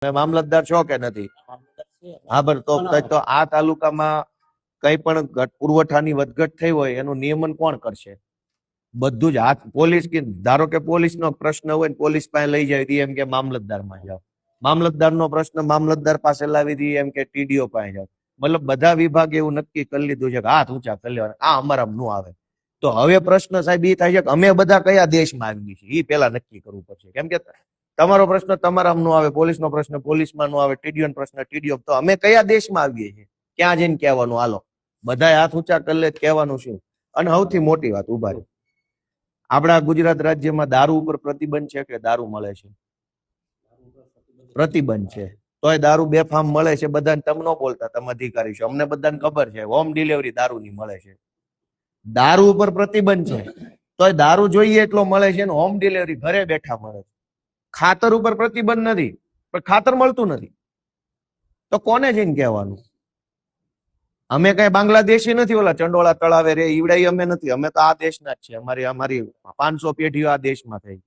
મામલતદાર છો કે નથી? હા, પણ તો આ તાલુકામાં કઈ પણ પુરવઠાની વધઘટ થઈ હોય એનું નિયમન કોણ કરશે? બધું જ હાથ પોલીસ કે ધારો કે પોલીસ નો પ્રશ્ન હોય ને પોલીસ પાસે લઈ જાય એમ કે મામલતદાર માં જાઓ, મામલતદાર નો પ્રશ્ન મામલતદાર પાસે લાવી દઈએ એમ કે ટીડીઓ પાસે જાઓ. મતલબ બધા વિભાગ એવું નક્કી કરી લીધું છે કે હાથ ઊંચા કરી લેવાના, આ અમારા નું આવે. તો હવે પ્રશ્ન સાહેબ એ થાય છે કે અમે બધા કયા દેશમાં આવી છીએ એ પેલા નક્કી કરવું પડશે. કેમ કે તમારો પ્રશ્ન તમારા નો આવે, પોલીસ નો પ્રશ્ન પોલીસમાં નો આવે, ટીડીઓ પ્રશ્ન ટીડીઓ, તો અમે કયા દેશમાં આવીએ છીએ? ક્યાં જઈને કહેવાનું? હાલો બધા હાથ ઊંચા કરી લે, કહેવાનું શું? અને સૌથી મોટી વાત ઉભા રહી, આપણા ગુજરાત રાજ્યમાં દારૂ ઉપર પ્રતિબંધ છે કે દારૂ મળે છે? પ્રતિબંધ છે. તોય દારૂ બેફામ મળે છે. બધાને તમે ન બોલતા, તમે અધિકારી છો, અમને બધાને ખબર છે હોમ ડિલિવરી દારૂ ની મળે છે. દારૂ ઉપર પ્રતિબંધ છે તોય દારૂ જોઈએ એટલો મળે છે ને હોમ ડિલિવરી ઘરે બેઠા મળે છે. ખાતર ઉપર પ્રતિબંધ નથી પણ ખાતર મળતું નથી. તો કોને જઈને કહેવાનું? અમે કઈ બાંગ્લાદેશી નથી, ઓલા ચંડોળા તળાવે રે ઈવડાઈ અમે નથી. અમે તો આ દેશના જ છે. અમારી 500 પેઢીઓ આ દેશમાં થઈ.